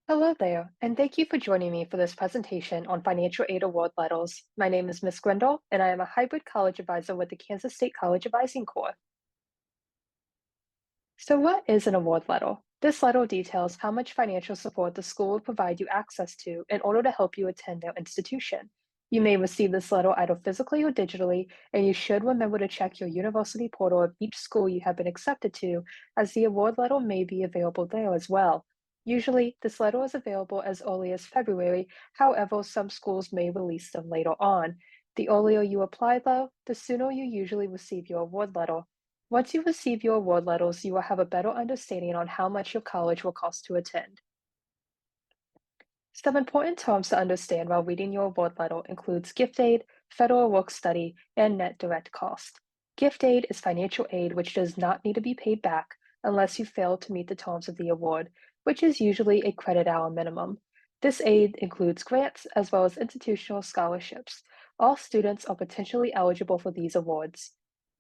Hello there, and thank you for joining me for this presentation on financial aid award letters. My name is Ms. Grindle, and I am a hybrid college advisor with the Kansas State College Advising Corps. So what is an award letter? This letter details how much financial support the school will provide you access to in order to help you attend their institution. You may receive this letter either physically or digitally, and you should remember to check your university portal of each school you have been accepted to, as the award letter may be available there as well. Usually, this letter is available as early as February, however, some schools may release them later on. The earlier you apply, though, the sooner you usually receive your award letter. Once you receive your award letters, you will have a better understanding on how much your college will cost to attend. Some important terms to understand while reading your award letter includes gift aid, federal work study, and net direct cost. Gift aid is financial aid which does not need to be paid back unless you fail to meet the terms of the award, which is usually a credit hour minimum. This aid includes grants as well as institutional scholarships. All students are potentially eligible for these awards.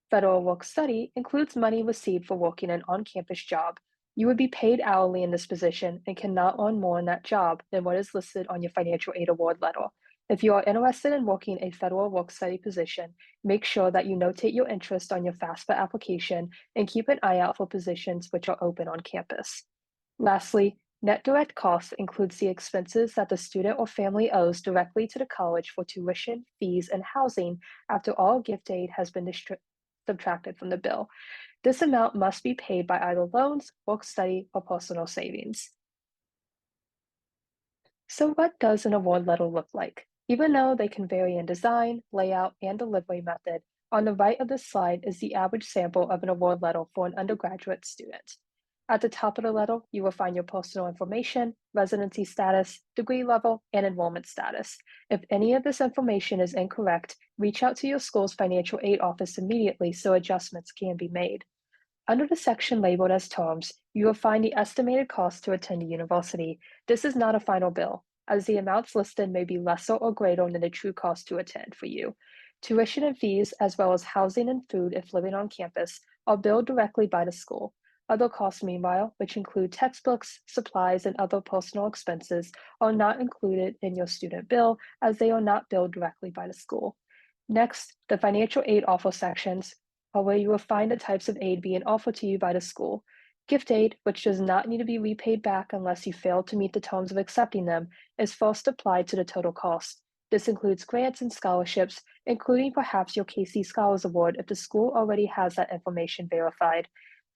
Federal work study includes money received for working an on-campus job. You would be paid hourly in this position and cannot earn more in that job than what is listed on your financial aid award letter. If you are interested in working a federal work study position, make sure that you notate your interest on your FAFSA application and keep an eye out for positions which are open on campus. Lastly, net direct costs includes the expenses that the student or family owes directly to the college for tuition, fees, and housing after all gift aid has been subtracted from the bill. This amount must be paid by either loans, work study, or personal savings. So what does an award letter look like? Even though they can vary in design, layout, and delivery method, on the right of this slide is the average sample of an award letter for an undergraduate student. At the top of the letter, you will find your personal information, residency status, degree level, and enrollment status. If any of this information is incorrect, reach out to your school's financial aid office immediately so adjustments can be made. Under the section labeled as terms, you will find the estimated cost to attend a university. This is not a final bill, as the amounts listed may be lesser or greater than the true cost to attend for you. Tuition and fees, as well as housing and food if living on campus, are billed directly by the school. Other costs, meanwhile, which include textbooks, supplies, and other personal expenses, are not included in your student bill as they are not billed directly by the school. Next, the financial aid offer sections where you will find the types of aid being offered to you by the school. Gift aid, which does not need to be repaid back unless you fail to meet the terms of accepting them, is first applied to the total cost. This includes grants and scholarships, including perhaps your KC Scholars Award if the school already has that information verified.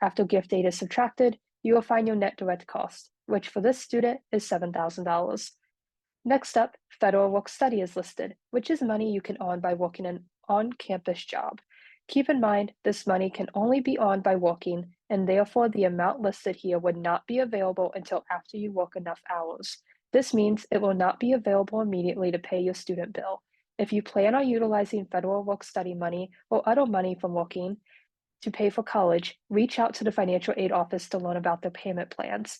After gift aid is subtracted, you will find your net direct cost, which for this student is $7,000. Next up, federal work study is listed, which is money you can earn by working an on-campus job. Keep in mind, this money can only be earned by working, and therefore the amount listed here would not be available until after you work enough hours. This means it will not be available immediately to pay your student bill. If you plan on utilizing federal work study money or other money from working to pay for college, reach out to the financial aid office to learn about their payment plans.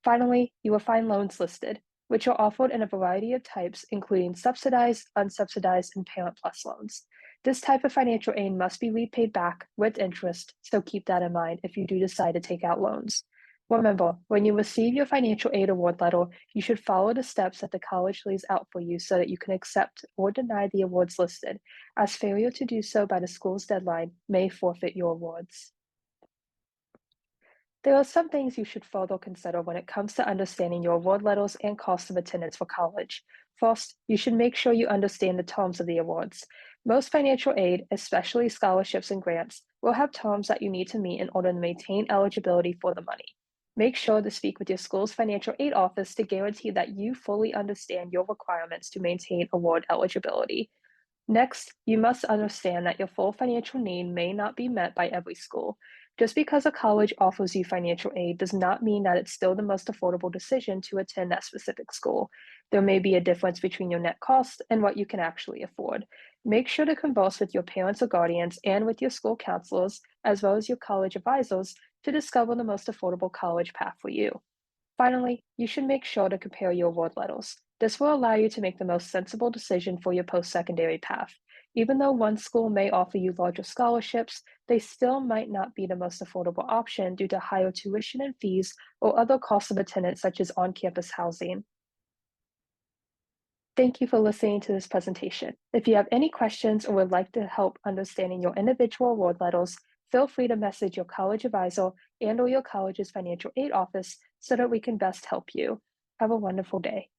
Finally, you will find loans listed, which are offered in a variety of types, including subsidized, unsubsidized, and Parent Plus loans. This type of financial aid must be repaid back with interest, so keep that in mind if you do decide to take out loans. Remember, when you receive your financial aid award letter, you should follow the steps that the college lays out for you so that you can accept or deny the awards listed, as failure to do so by the school's deadline may forfeit your awards. There are some things you should further consider when it comes to understanding your award letters and cost of attendance for college. First, you should make sure you understand the terms of the awards. Most financial aid, especially scholarships and grants, will have terms that you need to meet in order to maintain eligibility for the money. Make sure to speak with your school's financial aid office to guarantee that you fully understand your requirements to maintain award eligibility. Next, you must understand that your full financial need may not be met by every school. Just because a college offers you financial aid does not mean that it's still the most affordable decision to attend that specific school. There may be a difference between your net cost and what you can actually afford. Make sure to converse with your parents or guardians and with your school counselors, as well as your college advisors, to discover the most affordable college path for you. Finally, you should make sure to compare your award letters. This will allow you to make the most sensible decision for your post secondary path. Even though one school may offer you larger scholarships, they still might not be the most affordable option due to higher tuition and fees or other costs of attendance, such as on campus housing. Thank you for listening to this presentation. If you have any questions or would like to help understanding your individual award levels, feel free to message your college advisor and or your college's financial aid office so that we can best help you. Have a wonderful day.